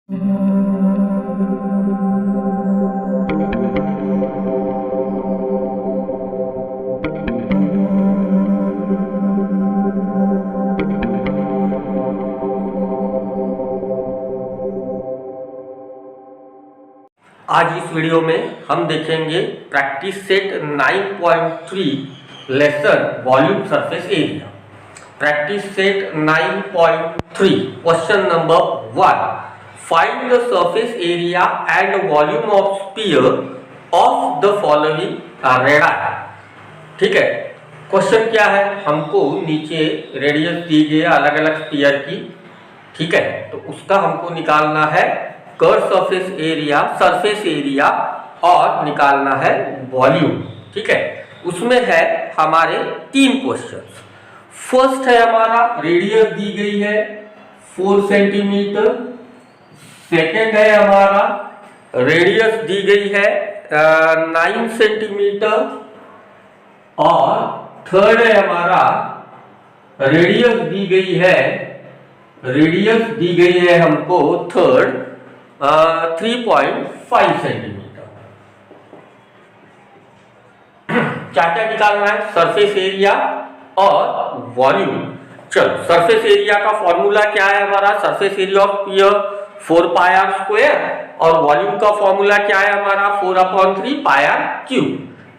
आज इस वीडियो में हम देखेंगे practice set 9.3 lesson volume surface area. Practice set 9.3 question number 1, find the surface area and volume of sphere of the following radii. ठीक है, question क्या है, हमको नीचे रेडियस दी गई है अलग अलग स्फीयर की। ठीक है, तो उसका हमको निकालना है कर्व सरफेस एरिया और निकालना है वॉल्यूम। ठीक है, उसमें है हमारे 3 क्वेश्चंस। फर्स्ट है हमारा रेडियस दी गई है 4 सेंटीमीटर। सेकेंड है हमारा रेडियस दी गई है 9 सेंटीमीटर। और थर्ड है हमारा रेडियस दी गई है हमको थर्ड 3.5 सेंटीमीटर। क्या क्या निकालना है, सरफेस एरिया और वॉल्यूम। चलो, सरफेस एरिया का फॉर्मूला क्या है हमारा, surface area of sphere 4 pi are square, और वॉल्यूम का फॉर्मूला क्या है हमारा 4/3 पाई आर क्यूब।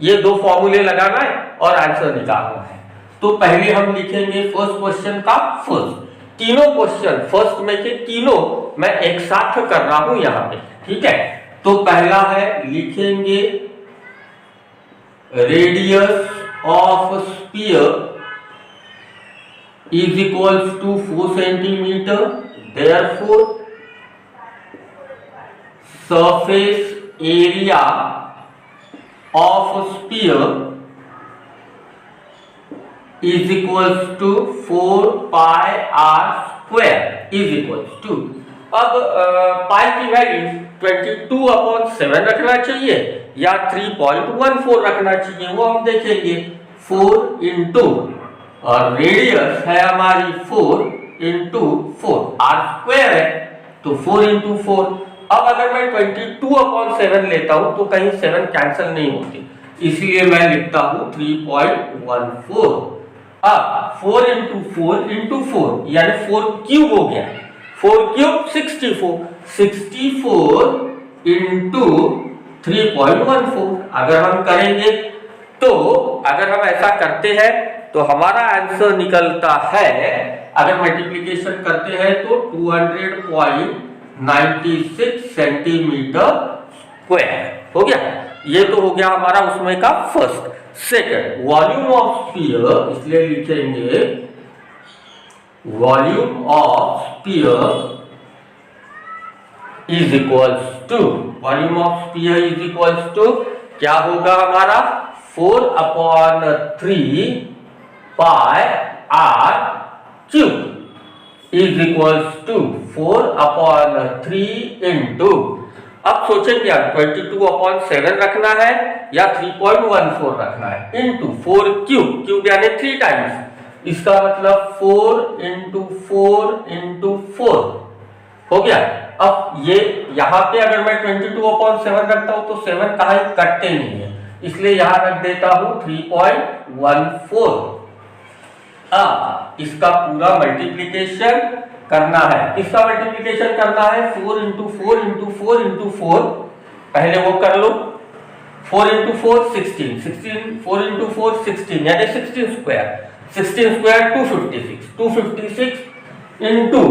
ये 2 फॉर्मूले लगाना है और आंसर निकालना है। तो पहले हम लिखेंगे फर्स्ट क्वेश्चन का फर्स्ट। तीनों क्वेश्चन फर्स्ट में के तीनों मैं एक साथ कर रहा हूं यहां पे। ठीक है, तो पहला है लिखेंगे radius of sphere is equals to 4 centimetre. Therefore surface area of sphere is equals to 4 pi r square is equals to, अब पाई की वैल्यू 22/7 रखना चाहिए या 3.14 रखना चाहिए, वो हम देखेंगे। 4 इंटू और रेडियस है हमारी 4 इंटू 4 आर स्क्वायर है, तो 4 इंटू 4। अब अगर मैं 22/7 लेता हूं तो कहीं 7 कैंसिल नहीं होती, इसलिए मैं लिखता हूं 3.14। अब 4 इंटू 4 यानी 4 क्यूब हो गया। 4 क्यूब 64 इंटू 3.14। अगर हम करेंगे तो अगर हम ऐसा करते हैं तो हमारा आंसर निकलता है, अगर मल्टीप्लिकेशन करते हैं तो 200.96 सेंटीमीटर स्क्वायर हो गया। ये तो हो गया हमारा उसमें का first. Second, volume of sphere, इसलिए लिखेंगे volume of sphere is equals to, volume of sphere is equals to क्या होगा हमारा 4/3 pi r cube is equals to 4/3 into, अब सोचेंगे आप 22/7 रखना है या 3.14 रखना है, इंटू 4 क्यूब यानी 3 टाइम्स, इसका मतलब 4 इंटू 4 हो गया। अब ये यहाँ पे अगर मैं 22/7 रखता हूं तो 7 कहीं कटते नहीं है, इसलिए यहां रख देता हूं 3.14। अब इसका पूरा मल्टीप्लीकेशन करना है, किसका मल्टीप्लिकेशन करना है 4 इंटू 4 पहले वो कर लो। 4 इंटू 4 16 4 इंटू 4 16 यानी 16 स्क्वायर 256 इंटू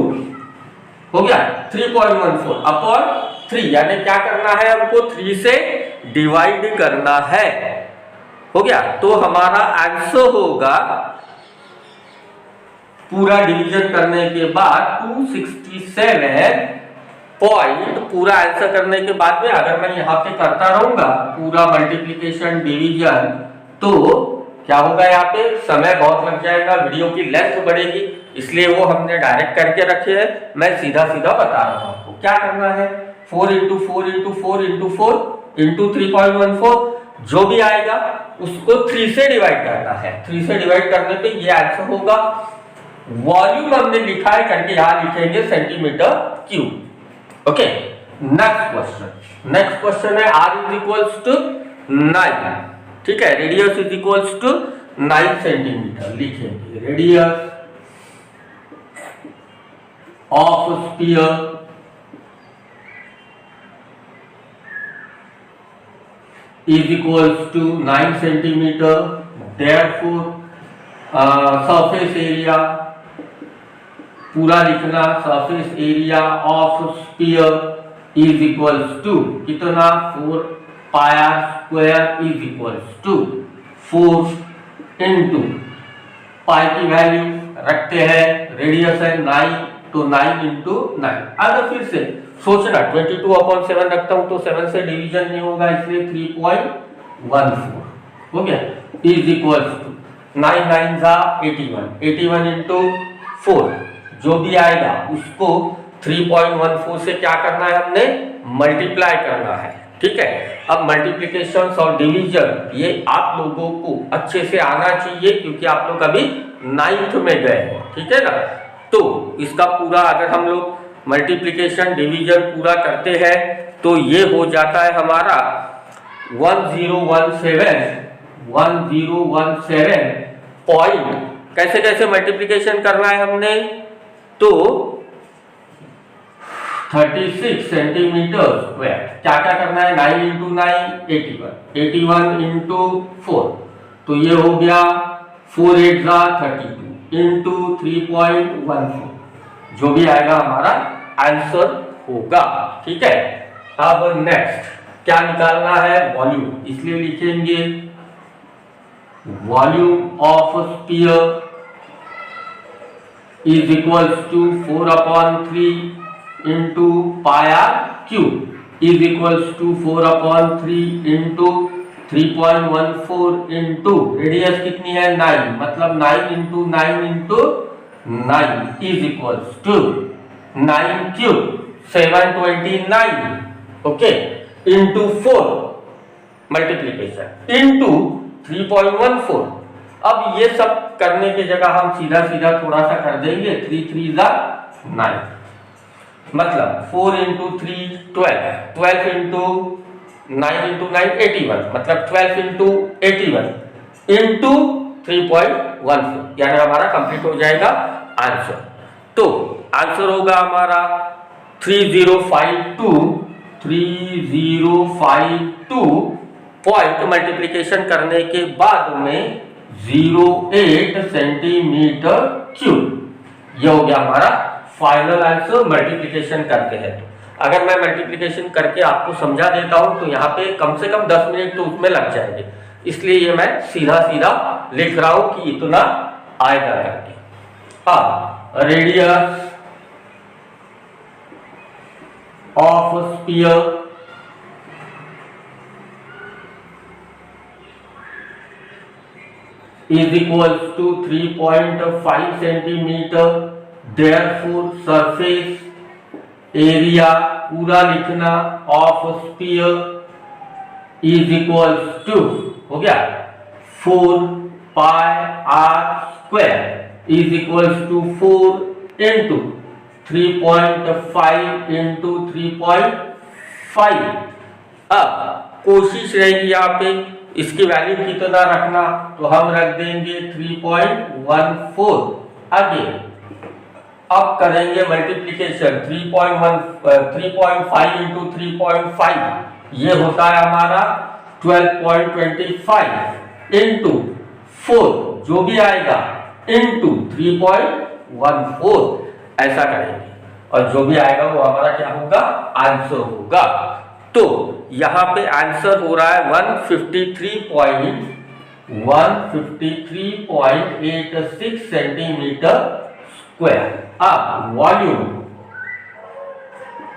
हो गया 3.14 अपॉन 3, यानी क्या करना है हमको 3 से डिवाइड करना है, हो गया। तो हमारा आंसर होगा पूरा डिवीजन करने के बाद 267 पॉइंट, पूरा आंसर करने के बाद में अगर मैं यहाँ पे करता रहूंगा पूरा मल्टीप्लिकेशन डिवीजन तो क्या होगा, यहाँ पे समय बहुत लग जाएगा, वीडियो की लेंथ बढ़ेगी, इसलिए वो हमने डायरेक्ट करके रखे हैं। मैं सीधा बता रहा हूँ आपको क्या करना है। 4 इंटू 4 इंटू 3.14 जो भी आएगा उसको 3 से डिवाइड करना है। 3 से डिवाइड करने पे ये आंसर होगा। वॉल्यूम हमने लिखा है करके यहाँ लिखेंगे centimetre cube. Okay, next question है r इज इक्वल्स टू 9, ठीक है, radius is equals to 9 centimetre लिखेंगे। Radius of sphere is equals to 9 centimeter, therefore surface area पूरा लिखना, surface area of sphere is equals to कितना 4 pi r square is equals to 4 into pi की value रखते हैं, radius है 9 तो 9 into 9। अगर फिर से सोचना 22/7 रखता हूं तो 7 से डिवीजन नहीं होगा, इसलिए 3.14 हो गया, इज इक्वल्स टू 9 9 जा 81 इंटू 4, जो भी आएगा उसको 3.14 से क्या करना है, हमने मल्टीप्लाई करना है, ठीक है। अब मल्टीप्लिकेशन और डिवीजन ये आप लोगों को अच्छे से आना चाहिए, क्योंकि आप लोग अभी 9th में गए हो, ठीक है ना। तो इसका पूरा अगर हम लोग मल्टीप्लिकेशन डिवीजन पूरा करते हैं तो ये हो जाता है हमारा 1017 पॉइंट। कैसे कैसे मल्टीप्लिकेशन करना है हमने, तो 36 सेंटीमीटर स्क्वायर, क्या क्या करना है, 9 इंटू 9 81 इंटू 4, तो ये हो गया 4 8 32 इंटू 3.14, जो भी आएगा हमारा आंसर होगा, ठीक है। अब नेक्स्ट क्या निकालना है, वॉल्यूम, इसलिए लिखेंगे volume of sphere is equals to 4/3 into pi r cube is equals to 4/3 into 3.14 into radius कितनी है 9, मतलब 9 into 9 into 9 is equals to 9 cube 729, okay, into 4 multiplication into 3.14। अब ये सब करने की जगह हम सीधा सीधा थोड़ा सा कर देंगे, 3 3 जा 9, मतलब 4 इंटू 3 12 इंटू 9 इंटू 9 81, मतलब 12 इंटू 81 इंटू 3.14, यानी हमारा कंप्लीट हो जाएगा आंसर। तो आंसर होगा हमारा 3052 पॉइंट मल्टीप्लिकेशन करने के बाद में 08 सेंटीमीटर क्यूब। यह हो गया हमारा फाइनल आंसर मल्टीप्लिकेशन करते हैं। तो अगर मैं मल्टीप्लिकेशन करके आपको समझा देता हूं तो यहाँ पे कम से कम 10 मिनट तो उसमें लग जाएंगे, इसलिए ये मैं सीधा सीधा लिख रहा हूं कि इतना आएगा करके। हाँ, radius of sphere is equals to 3.5 centimeter, therefore surface area पूरा लिखना of sphere is equals to हो गया 4 pi r square is equals to 4 into 3.5 into 3.5। अब कोशिश रहेगी यहाँ पे इसकी वैल्यू कितना रखना, तो हम रख देंगे 3.14। आगे अब करेंगे मल्टीप्लिकेशन 3.5 इंटू 3.5, ये होता है हमारा 12.25 इंटू 4, जो भी आएगा इंटू 3.14, ऐसा करेंगे और जो भी आएगा वो हमारा क्या होगा, आंसर होगा। तो यहाँ पे आंसर हो रहा है 153.86 सेंटीमीटर स्क्वायर। अब volume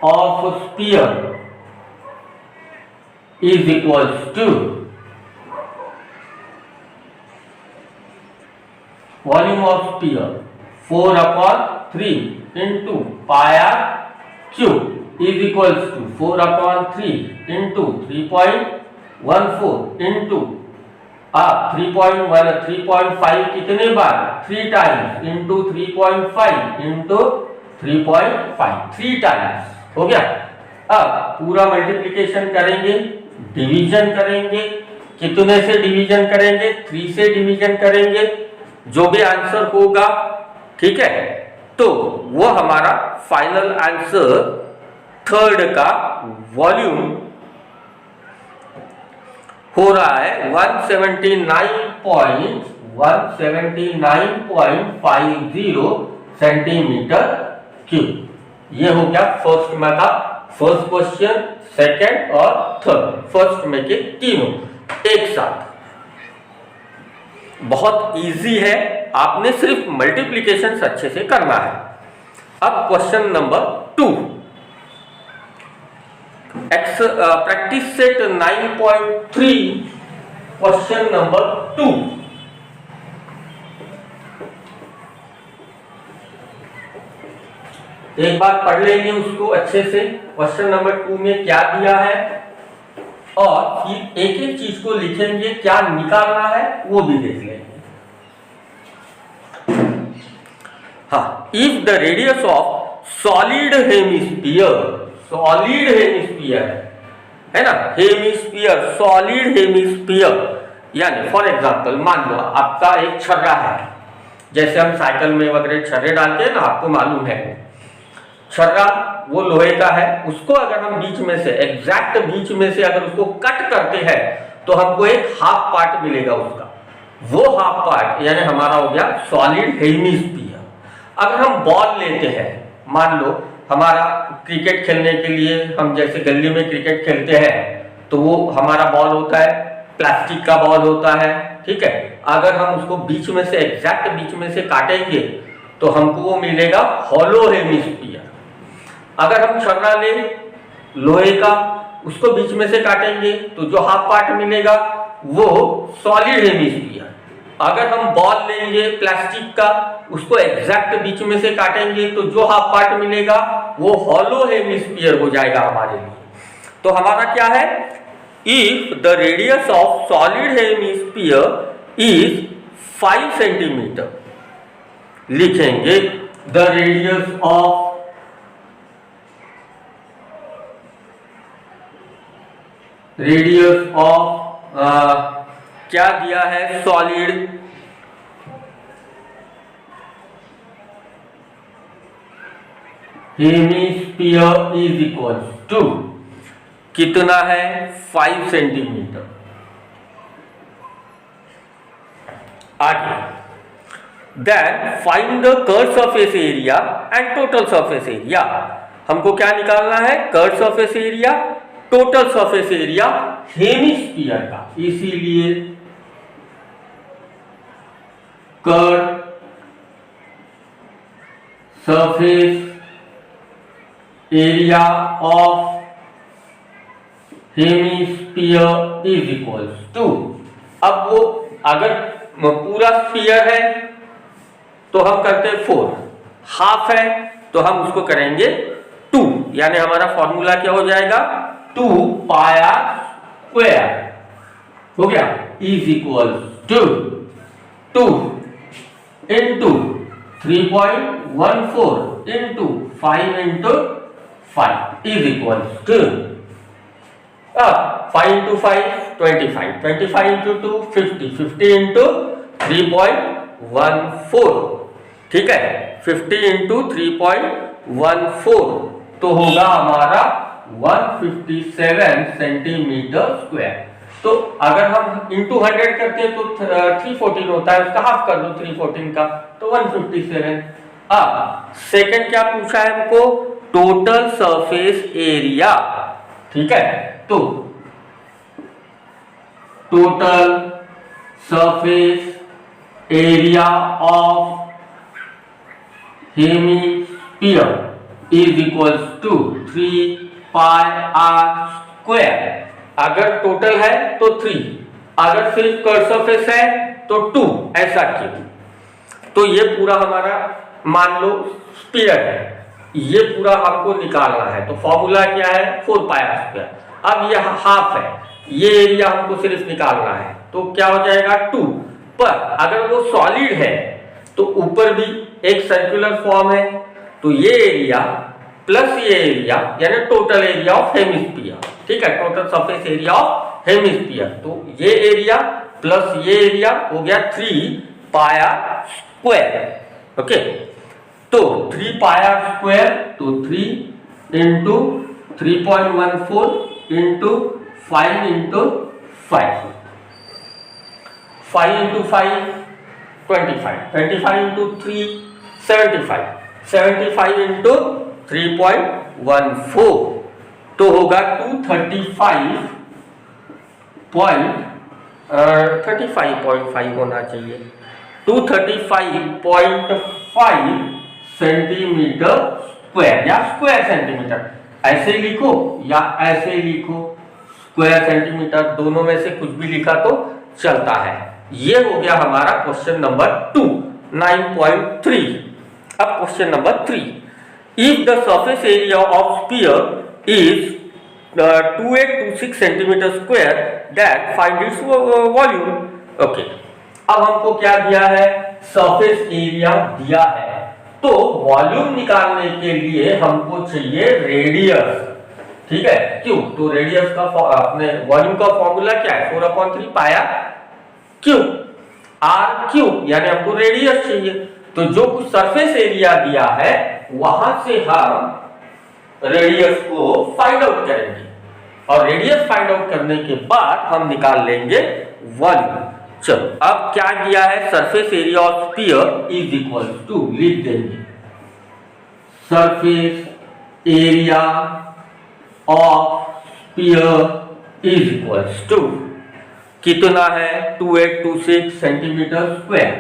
of sphere is equals to volume of sphere 4/3 into pi r cube is equals to 4/3 into 3.14 into 3.5 कितने बार 3 टाइम्स into 3.5 into 3.5 3 टाइम्स हो गया। अब पूरा मल्टीप्लिकेशन करेंगे, डिवीजन करेंगे, कितने से डिवीजन करेंगे, 3 से डिवीजन करेंगे, जो भी आंसर होगा, ठीक है, तो वो हमारा फाइनल आंसर थर्ड का वॉल्यूम हो रहा है 179.50 सेंटीमीटर क्यूब। ये हो गया फर्स्ट में का फर्स्ट क्वेश्चन, सेकंड और थर्ड, फर्स्ट में के तीनों एक साथ। बहुत इजी है, आपने सिर्फ मल्टीप्लिकेशन अच्छे से करना है। अब question number 2, practice set 9.3, question number 2। एक बार पढ़ लेंगे उसको अच्छे से, क्वेश्चन नंबर 2 में क्या दिया है, और फिर एक एक चीज को लिखेंगे, क्या निकालना है वो भी देख लेंगे। हाँ, if the radius of solid hemisphere है ना, हेमिस्फीयर, सॉलिड हेमिस्फीयर, यानी फॉर एग्जांपल मान लो आपका एक छर्रा है, जैसे हम साइकिल में वगैरह छर्रे डालते हैं ना, आपको मालूम है छर्रा वो लोहे का है, उसको अगर हम बीच में से, एग्जैक्ट बीच में से अगर उसको कट करते हैं तो हमको एक हाफ पार्ट मिलेगा उसका, वो हाफ पार्ट यानी हमारा हो गया सॉलिड हेमिस्फीयर। अगर हम बॉल लेते हैं, मान लो हमारा क्रिकेट खेलने के लिए, हम जैसे गली में क्रिकेट खेलते हैं तो वो हमारा बॉल होता है, प्लास्टिक का बॉल होता है, ठीक है, अगर हम उसको बीच में से, एग्जैक्ट बीच में से काटेंगे तो हमको वो मिलेगा हॉलो हेमिस्फीयर। अगर हम छर्रा ले लोहे का, उसको बीच में से काटेंगे तो जो हाफ पार्ट मिलेगा वो सॉलिड हेमिस्फीयर। अगर हम बॉल लेंगे प्लास्टिक का, उसको एग्जैक्ट बीच में से काटेंगे तो जो हाफ पार्ट मिलेगा वो हॉलो हेमिस्फीयर हो जाएगा हमारे लिए। तो हमारा क्या है, if the radius of solid hemisphere is 5 centimetre, लिखेंगे द रेडियस ऑफ क्या दिया है, solid hemisphere is equal to कितना है, 5 सेंटीमीटर। आगे, then find the curve surface area and total surface area. हमको क्या निकालना है, curve surface area, total surface area hemisphere का, इसीलिए curve surface area of hemisphere is equal to, अब वो अगर पूरा स्फीयर है तो हम करते 4, हाफ है तो हम उसको करेंगे 2, यानी हमारा फॉर्मूला क्या हो जाएगा, 2 पाई आर स्क्वायर हो गया, is equal to 2 into 3.14 into 5 into 5 is equal to 5 into 5 25, 25 into 2 50, 50 into 3.14, ठीक है, 50 इंटू 3.14 तो होगा हमारा 157 सेंटीमीटर स्क्वायर। तो अगर हम इंटू 100 करते हैं तो 314 होता है, उसका हाफ कर दो 314 का, तो 157। अब सेकंड क्या पूछा है हमको, टोटल सरफेस एरिया, ठीक है, तो total surface area of hemisphere is equals to 3 pi are square. अगर टोटल है तो 3, अगर सिर्फ कर्व सरफेस है तो 2, ऐसा क्यों। तो ये पूरा हमारा मान लो स्फीयर है, ये पूरा हमको निकालना है, तो फॉर्मूला क्या है, 4 पाई आर स्क्वायर। अब ये हाफ है, ये एरिया हमको सिर्फ निकालना है, तो क्या हो जाएगा 2, पर अगर वो सॉलिड है तो ऊपर भी एक सर्कुलर फॉर्म है, तो ये एरिया प्लस ये एरिया यानी टोटल एरिया ऑफ हेमिस्फीयर, ठीक है, total surface area of hemisphere. तो ये एरिया प्लस ये एरिया हो गया 3 पाई आर स्क्वायर। ओके, तो 3 पाई आर स्क्वायर, तो 3 into 3.14 into 5 into 5, 5 into 5 25, 25 into 3 75, 75 into 3.14 तो होगा 235.5 होना चाहिए, 235.5 सेंटीमीटर स्क्वायर या स्क्वायर सेंटीमीटर, ऐसे लिखो या ऐसे लिखो, स्क्वायर सेंटीमीटर दोनों में से कुछ भी लिखा तो चलता है। ये हो गया हमारा क्वेश्चन नंबर 2 9.3। अब question number 3, if the surface area of sphere is 2826 centimetre square that find its volume. Okay, अब हमको क्या दिया है, सरफेस एरिया दिया है, तो वॉल्यूम निकालने के लिए हमको चाहिए रेडियस, ठीक है, क्यों, तो रेडियस का अपने वॉल्यूम का फॉर्मूला क्या है, 4/3 पाया क्यू आर क्यू, यानी हमको रेडियस चाहिए। तो जो कुछ सरफेस एरिया दिया है वहां से हम रेडियस को फाइंड आउट करेंगे, और रेडियस फाइंड आउट करने के बाद हम निकाल लेंगे वॉल्यूम। चलो, अब क्या दिया है, surface area of sphere is equal to, लिख देंगे surface area of sphere is equal to कितना है, 2826 सेंटीमीटर स्क्वायर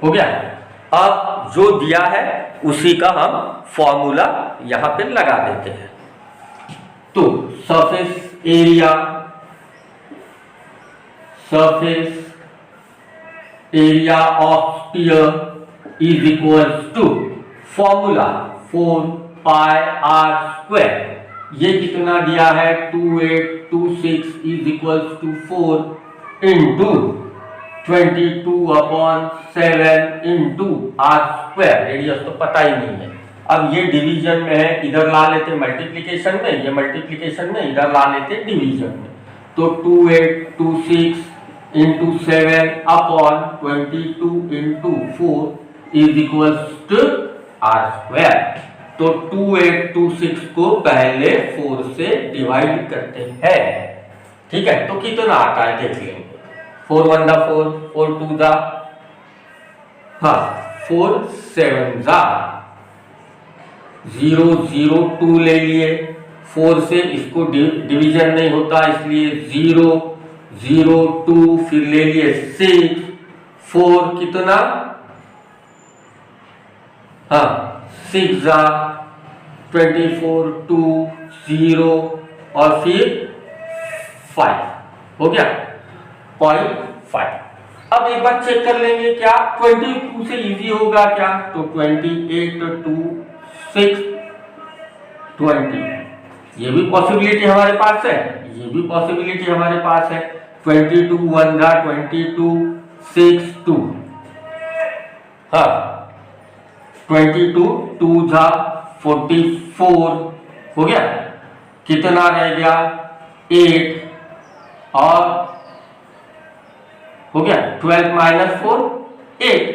हो गया। अब जो दिया है उसी का हम फॉर्मूला यहां पे लगा देते हैं। तो surface area of sphere is equal to formula 4 pi are square, ये कितना दिया है, 2826 is equal to 4 into 22/7 into r square, radius तो पता ही नहीं है। अब ये डिवीजन में है, इधर ला लेते मल्टीप्लिकेशन में, ये मल्टीप्लिकेशन में, इधर ला लेते डिवीजन में, तो 2826 into 7/22 into 4 is equal to r square. तो 2826 को पहले 4 से डिवाइड करते हैं, ठीक है, तो कितना आता है देख लेंगे, 4 1 जा 4, 4 2 जा, हाँ 4 7 जा 0 0 2 ले लिए, 4 से इसको डिवीजन नहीं होता इसलिए 0 0 2, फिर ले लिए 6 4 कितना, हाँ 6 जा 24 2 0 और फिर 5 हो गया 0.5। अब एक बार चेक कर लेंगे क्या 22 से इजी होगा क्या, तो 28 2 6 20, ये भी पॉसिबिलिटी हमारे पास है, ये भी पॉसिबिलिटी हमारे पास है, 22 1 जा 22 6 2, हाँ 22 2 जा 44 हो गया, कितना रह गया 8 और हो गया 12 माइनस 4 8,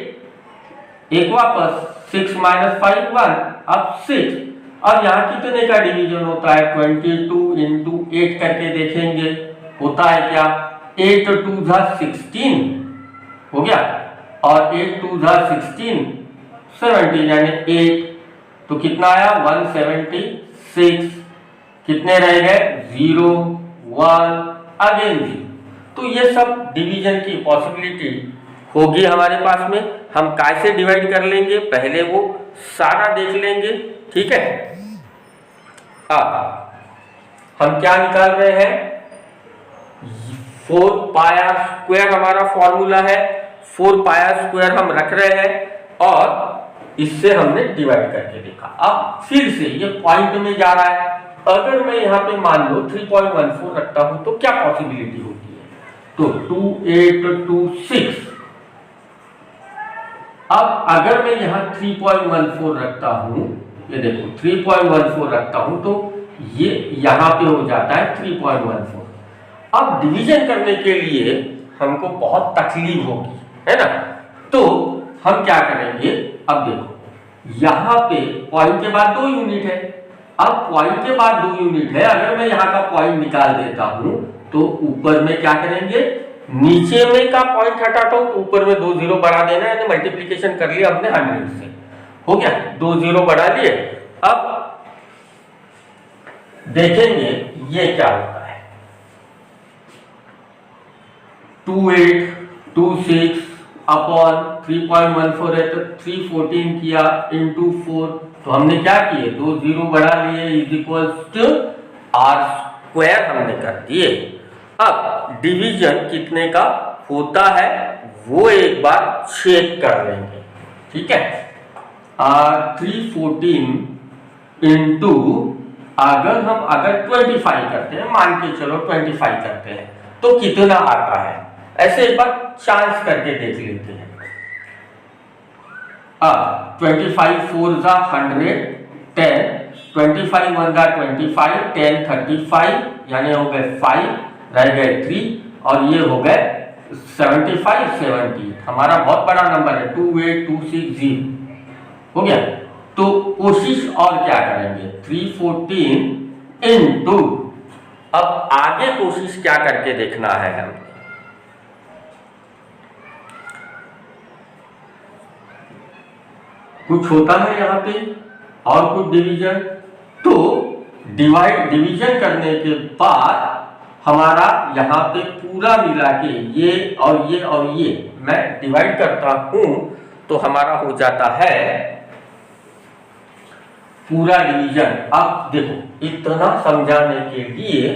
एक वापस 6 माइनस 5 1, अब 6। अब यहाँ कितने का डिवीजन होता है, 22 इंटू 8 करके देखेंगे होता है क्या, 8 2 जा 16 हो गया, और 8 2 जा 16 17 यानी 8, तो कितना आया 176, कितने रह गए 0 1 अगेन 0। तो ये सब डिवीजन की पॉसिबिलिटी होगी हमारे पास में, हम कैसे डिवाइड कर लेंगे पहले वो सारा देख लेंगे, ठीक है। हम क्या निकाल रहे हैं, 4 पाई आर स्क्वायर हमारा फॉर्मूला है, 4 पाई आर स्क्वायर हम रख रहे हैं और इससे हमने डिवाइड करके देखा। अब फिर से ये पॉइंट में जा रहा है, अगर मैं यहाँ पे मान लो 3.14 रखता हूं तो क्या पॉसिबिलिटी होती है, तो 2826, अब अगर मैं यहाँ 3.14 रखता हूँ, ये देखो 3.14 रखता हूँ, तो ये यहाँ पे हो जाता है 3.14। अब डिवीजन करने के लिए हमको बहुत तकलीफ होगी, है ना। तो हम क्या करेंगे, अब देखो यहाँ पे पॉइंट के बाद 2 यूनिट है। अब पॉइंट के बाद 2 यूनिट है, अगर मैं यहाँ का पॉइंट निकाल देता हूँ तो ऊपर में क्या करेंगे, नीचे में का पॉइंट हटाता हूँ तो ऊपर में 2 0 बढ़ा देना है। मल्टीप्लीकेशन कर लिया हमने 100 से, हो गया 2 0 बढ़ा लिए। अब देखेंगे ये क्या होता है, 2826 अपॉन 3.14 है तो 314 किया इंटू 4, तो हमने क्या किए 2 0 बढ़ा लिए इज इक्वल्स टू r² हमने कर दिए। अब डिवीजन कितने का होता है वो एक बार चेक कर लेंगे, ठीक है। 314 इंटू अगर 25 करते हैं, मान के चलो 25 करते हैं तो कितना आता है, ऐसे एक बार चांस करके देख लेते हैं। 25 4 जा 100, 10, 25 1 जा 25, 10 35, यानी हो गए 5, रह गए 3 और ये हो गए 75 70। हमारा बहुत बड़ा नंबर है 28260 हो गया। तो कोशिश और क्या करेंगे 314 इंटू, अब आगे कोशिश क्या करके देखना है हम, कुछ होता है यहाँ पे और कुछ डिवीजन, तो डिवीजन करने के बाद हमारा यहाँ पे पूरा मिला के ये और ये और ये मैं डिवाइड करता हूं तो हमारा हो जाता है पूरा डिवीजन। अब देखो इतना समझाने के लिए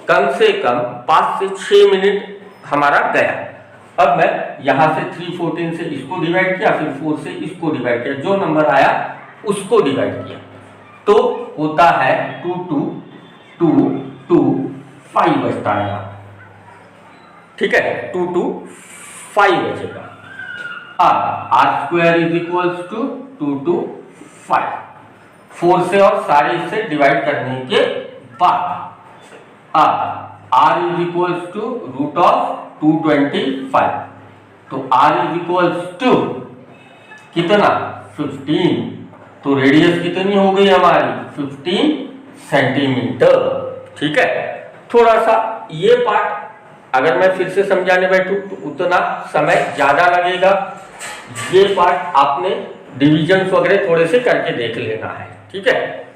कम से कम 5 से 6 मिनट हमारा गया। अब मैं यहाँ से 314 से इसको डिवाइड किया, फिर 4 से इसको डिवाइड किया, जो नंबर आया उसको डिवाइड किया, तो होता है 2 2 2 2 5 बचता है यहाँ, ठीक है 2 2 5 बचेगा। r² इज इक्वल्स टू 2 2 5, 4 से और सारे से डिवाइड करने के बाद r is equals to root of 225, तो r इज इक्वल्स टू कितना 15, तो रेडियस कितनी हो गई हमारी 15 सेंटीमीटर, ठीक है। थोड़ा सा ये पार्ट अगर मैं फिर से समझाने बैठूं तो उतना समय ज्यादा लगेगा, ये पार्ट आपने डिविजन वगैरह थोड़े से करके देख लेना है, ठीक है।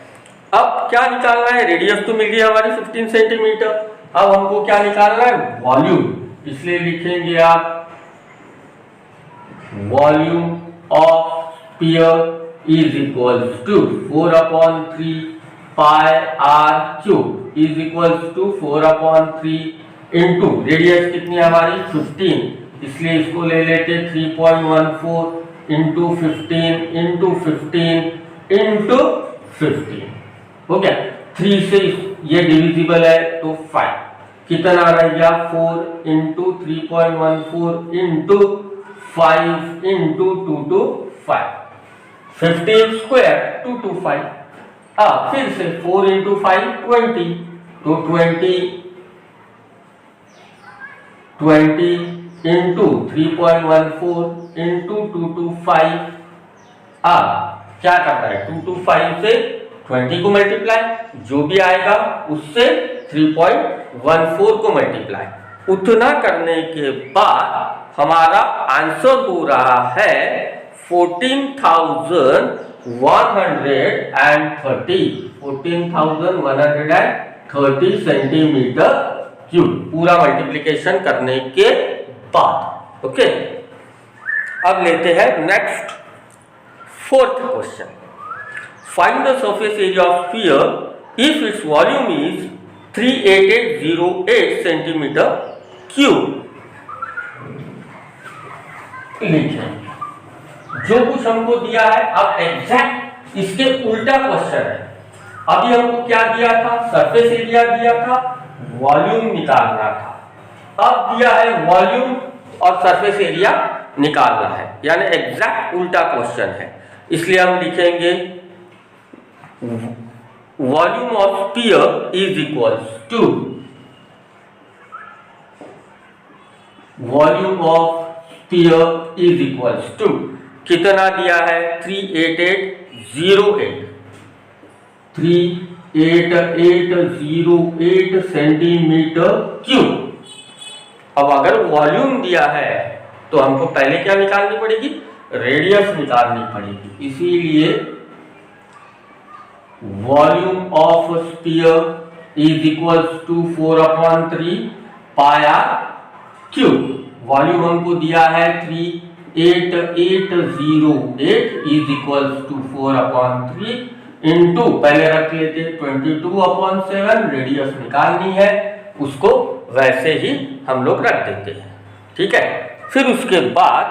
अब क्या निकालना है, रेडियस तो मिल गई हमारी 15 सेंटीमीटर, अब हमको क्या निकालना है वॉल्यूम, इसलिए लिखेंगे आप volume of sphere is equals to 4/3 pi r³ is equals to 4/3 into radius कितनी हमारी 15, इसलिए इसको ले लेते 3.14 इंटू 15 इंटू 15 इंटू 15, हो गया। 3 से ये डिविजिबल है तो 5, कितना रह गया 4 into 3.14 into 5 into 2 to 5, 15 square 225, फिर से 4 इंटू 5 20, तो 20 इंटू 3.14 इंटू 225, क्या करना है 225 से 20 को मल्टीप्लाई, जो भी आएगा उससे 3.14 को मल्टीप्लाई, उतना करने के बाद हमारा आंसर हो रहा है 14,130 सेंटीमीटर क्यूब, पूरा मल्टीप्लिकेशन करने के बाद। ओके, अब लेते हैं next 4th question. Find the surface area of sphere if its volume is 38808 centimetre cube. लिखें जो कुछ हमको दिया है, अब एग्जैक्ट इसके उल्टा क्वेश्चन है। अभी हमको क्या दिया था, सरफेस एरिया दिया था, वॉल्यूम निकालना था। अब दिया है वॉल्यूम और सरफेस एरिया निकालना है, यानी एग्जैक्ट उल्टा क्वेश्चन है। इसलिए हम लिखेंगे volume of sphere is equals to volume of sphere is equals to कितना दिया है 38808 38808 सेंटीमीटर क्यूब। अब अगर वॉल्यूम दिया है तो हमको पहले क्या निकालनी पड़ेगी, रेडियस निकालनी पड़ेगी। इसीलिए volume of sphere is equals to 4/3 pi r cube. Volume हमको दिया है 38808 इज इक्वल्स टू 4/3 इंटू पहले रख लेते 22/7, रेडियस निकालनी है, उसको वैसे ही हम लोग रख देते हैं। ठीक है, फिर उसके बाद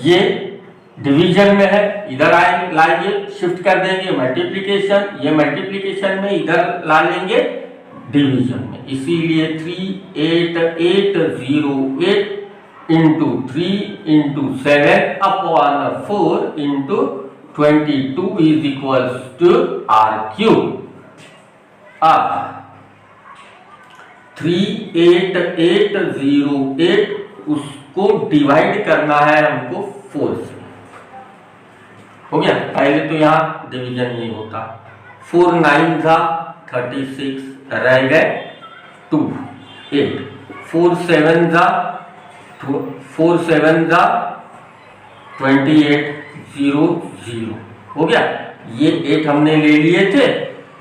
ये डिवीजन में है, इधर लाएंगे, शिफ्ट कर देंगे मल्टीप्लिकेशन, ये मल्टीप्लिकेशन में इधर ला लेंगे डिवीजन में। इसीलिए 38808 into 3 into 7/4 into 22 is equals to r cube. अब 38808 उसको डिवाइड करना है हमको 4 से। हो गया, पहले तो यहाँ डिवीजन नहीं होता। 4 9 था 36, रह गए 2 8, 4 7 था 28 0 0। हो गया, ये 8 हमने ले लिए थे,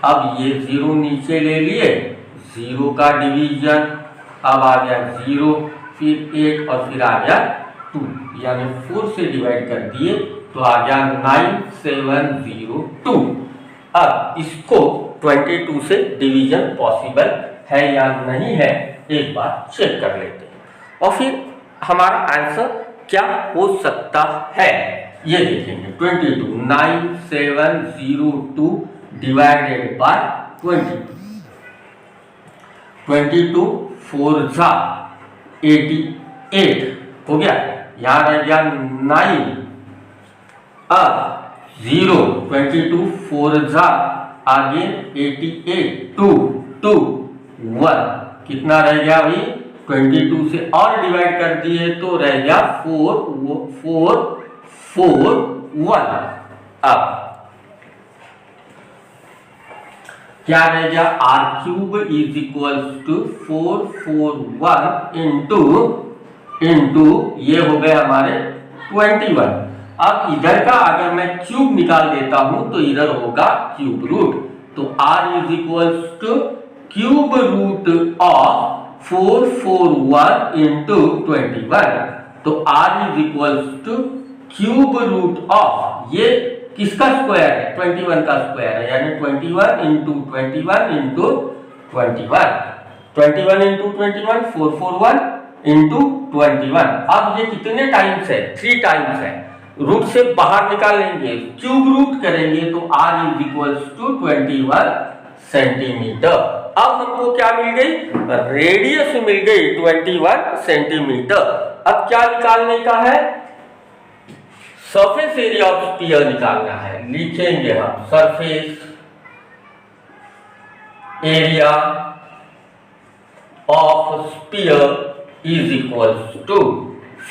अब ये 0 नीचे ले लिए, 0 का डिवीजन, अब आ गया 0 फिर 8 और फिर आ गया 2, यानी 4 से डिवाइड कर दिए तो आ गया 9702। अब इसको 22 से डिवीजन पॉसिबल है या नहीं है एक बार चेक कर लेते हैं, और फिर हमारा आंसर क्या हो सकता है ये देखेंगे। 22 9702 डिवाइडेड बाय 22 4 जा 88 हो गया, यहाँ रह गया 9, अब 0 22 4 जा आगे 88 2 2 1 कितना रह गया भाई, 22 से और डिवाइड कर दिए तो रह गया 4 4 4 1। अब क्या रह गया, r cube is equals to 441 into ये हो गए हमारे 21। अब इधर का अगर मैं क्यूब निकाल देता हूं तो इधर होगा क्यूब रूट, तो r is equals to cube root of 441 into 21, तो r is equals to cube root of, ये किसका स्क्वायर है, 21 का स्क्वायर है, यानी 21 इंटू 21 इंटू 21, 21 इंटू 21 441 इंटू 21। अब ये कितने टाइम्स है, 3 टाइम्स है, रूट से बाहर निकालेंगे, क्यूब रूट करेंगे तो r is equals to 21 centimetre. अब हमको क्या मिल गई, रेडियस मिल गई 21 सेंटीमीटर। अब क्या निकालने का है, सरफेस एरिया ऑफ स्फीयर निकालना है। लिखेंगे हम surface area of sphere is equals to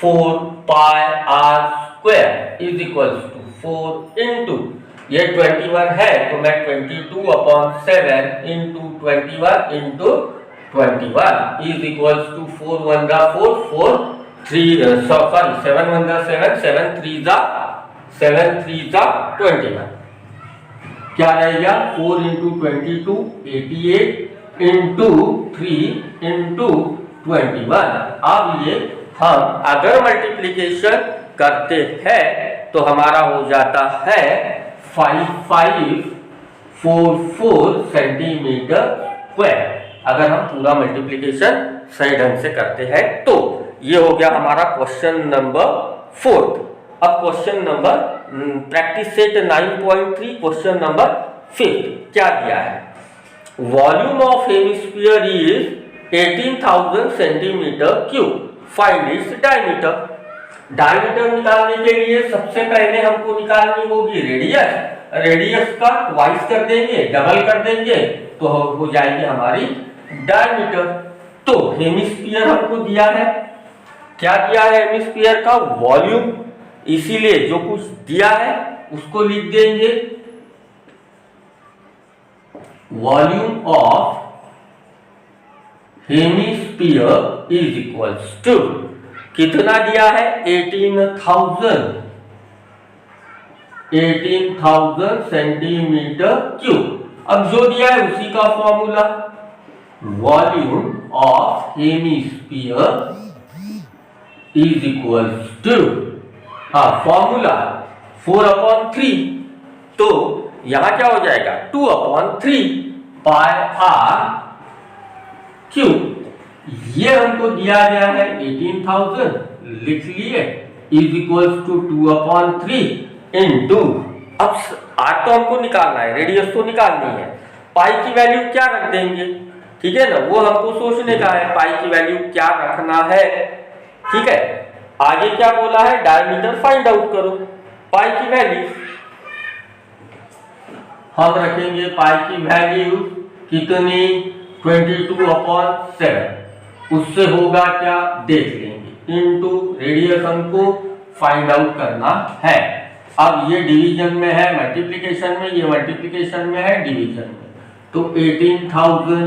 4 pi are square is equals to 4 into ये 21 है तो मैं 22/7 into 21 into 21 is equals to 4 1 जा 4 4 3 सॉरी 7 1 जा 7 7 3 जा 21। क्या रहेगा 4 इंटू 22 88 इंटू 3 इंटू 21। अब ये हम अगर मल्टीप्लिकेशन करते हैं तो हमारा हो जाता है 5544 सेंटीमीटर स्क्वायर। अगर हम पूरा मल्टीप्लिकेशन सही ढंग से करते हैं तो ये हो गया हमारा क्वेश्चन नंबर 4। अब question number practice set 9.3 question number 5 क्या दिया है, volume of hemisphere is 18,000 centimetre cube, find its diameter. Diameter निकालने के लिए सबसे पहले हमको निकालनी होगी रेडियस, रेडियस का ट्वाइस कर देंगे, डबल कर देंगे तो हो जाएगी हमारी डायमीटर। तो हेमिस्फीयर हमको दिया है, क्या दिया है हेमिस्फीयर का? वॉल्यूम, इसीलिए जो कुछ दिया है उसको लिख देंगे, volume of hemisphere is equals to, कितना दिया है? 18,000 सेंटीमीटर क्यूब। अब जो दिया है उसी का formula, volume of hemisphere is equals to, formula 4/3, तो यहां क्या हो जाएगा? 2/3 पाई आर क्यूब। ये हमको दिया गया है 18,000, लिख लिए, इज इक्वल्स टू 2/3 इंटू, अब आर तो हमको निकालना है, रेडियस तो निकालनी है, पाई की वैल्यू क्या रख देंगे, ठीक है ना, वो हमको सोचने का है, पाई की वैल्यू क्या रखना है, ठीक है। आगे क्या बोला है? डायमीटर फाइंड आउट करो, पाई की वैल्यू हम रखेंगे, पाई की वैल्यू कितनी? 22/7, उससे होगा क्या देख लेंगे, इनटू रेडियस हमको फाइंड आउट करना है। अब ये डिवीजन में है, मल्टीप्लिकेशन में, ये मल्टीप्लिकेशन में है, डिवीजन में, तो 18,000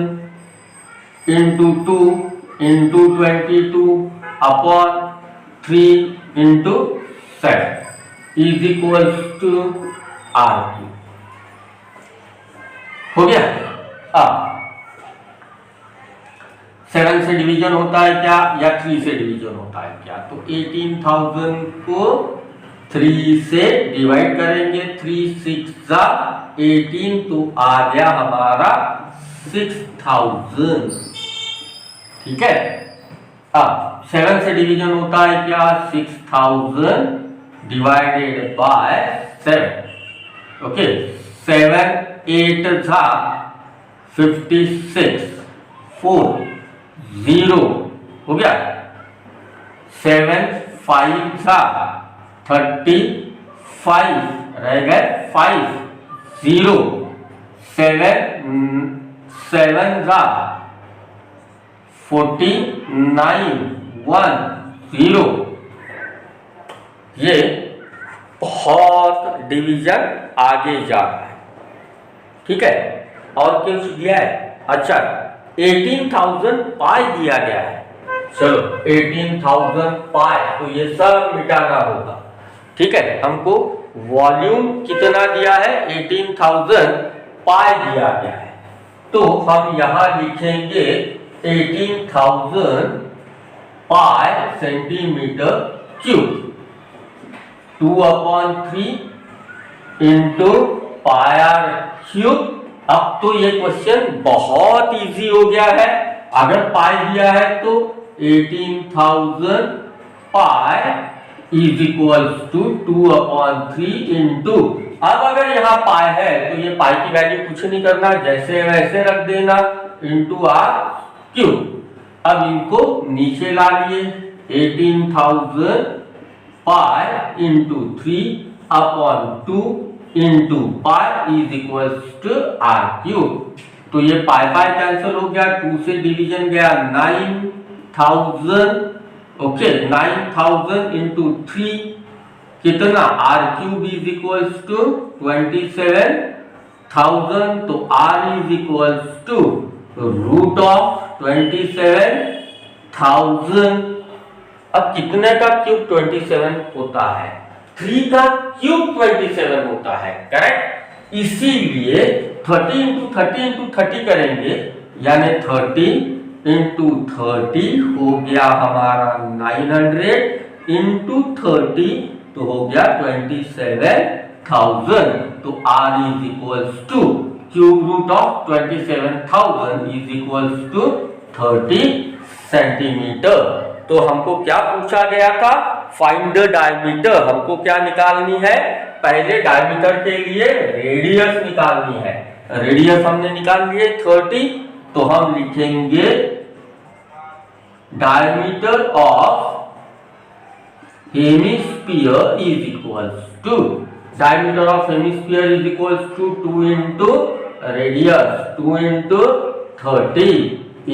into 2 into 22/3 into 7 is equals to R3। हो गया? अब 7 से डिवीजन होता है क्या, या 3 से डिवीजन होता है क्या? तो 18,000 को 3 से डिवाइड करेंगे, 3 6 18, तो आ गया हमारा 6,000, ठीक है। अब 7 से डिवीजन होता है क्या? 6,000 डिवाइडेड बाय 7, ओके, 7 8 56, 4 0 हो गया, 7 5 35 रह गए 5 0, 7 49 1 0। ये बहुत डिवीजन आगे जा रहा है, ठीक है। और कुछ दिया है? अच्छा, 18,000 पाई दिया गया है, चलो 18,000 पाई, तो ये सब मिटाना होगा, ठीक है। हमको वॉल्यूम कितना दिया है? 18,000 पाई दिया गया है, तो हम यहां लिखेंगे 18,000 pi centimetre cube, 2/3 into pi r cube. अब तो ये क्वेश्चन बहुत इजी हो गया है, अगर पाई दिया है तो 18,000 pi is equals to 2/3 into, अब अगर यहाँ पाई है तो ये पाई की वैल्यू कुछ नहीं करना, जैसे वैसे रख देना, इंटू आर क्यूब। अब इनको नीचे ला लिए, 18,000 pi into 3/2 into pi is equals to r cube. तो ये पाई पाई कैंसिल हो गया, 2 से डिवीजन गया 9,000, ओके, 9,000 इंटू 3 कितना? R cube is equals to 27,000, तो r is equals to root of 27,000। अब कितने का क्यूब 27 होता है? 3 का क्यूब 27 होता है, करेक्ट। इसीलिए 30 इंटू 30 इंटू 30 करेंगे, यानी 30 इंटू 30 हो गया हमारा 900 इंटू 30, तो हो गया 27,000। तो R is equals to cube root of 27,000 is equals to 30 centimetre. तो हमको क्या पूछा गया था? Find the diameter. हमको क्या निकालनी है? पहले डायमीटर के लिए रेडियस निकालनी है। रेडियस हमने निकाल लिए 30, तो हम लिखेंगे diameter of hemisphere is equals to, diameter of hemisphere is equals to 2 into radius, 2 into 30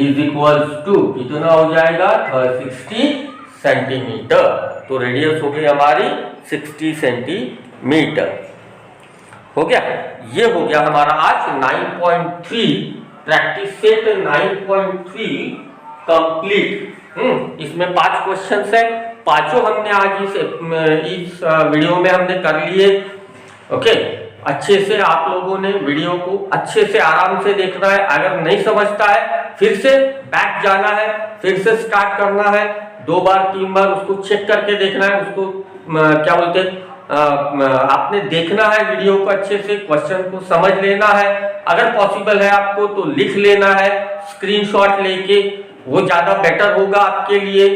is equals to कितना हो जाएगा 60 सेंटीमीटर। तो रेडियस हो गई हमारी 60 सेंटीमीटर। हो गया, ये हो गया हमारा आज 9.3 प्रैक्टिस सेट 9.3 कंप्लीट। इसमें 5 क्वेश्चंस है, पांचों हमने आज इस वीडियो में हमने कर लिए। ओके, अच्छे से आप लोगों ने वीडियो को अच्छे से आराम से देखना है। अगर नहीं समझता है फिर से बैक जाना है, फिर से स्टार्ट करना है, 2 बार 3 बार उसको चेक करके देखना है। उसको क्या बोलते हैं, आपने देखना है वीडियो को अच्छे से, क्वेश्चन को समझ लेना है। अगर पॉसिबल है आपको तो लिख लेना है स्क्रीनशॉट लेके, वो ज्यादा बेटर होगा आपके लिए।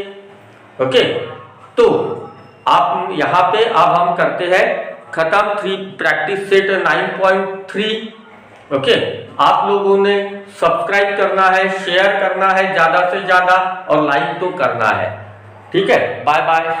ओके, तो आप यहाँ पे अब हम करते हैं खत्म 3 प्रैक्टिस सेट 9.3। ओके, आप लोगों ने सब्सक्राइब करना है, शेयर करना है ज्यादा से ज्यादा और लाइक तो करना है। ठीक है, बाय बाय।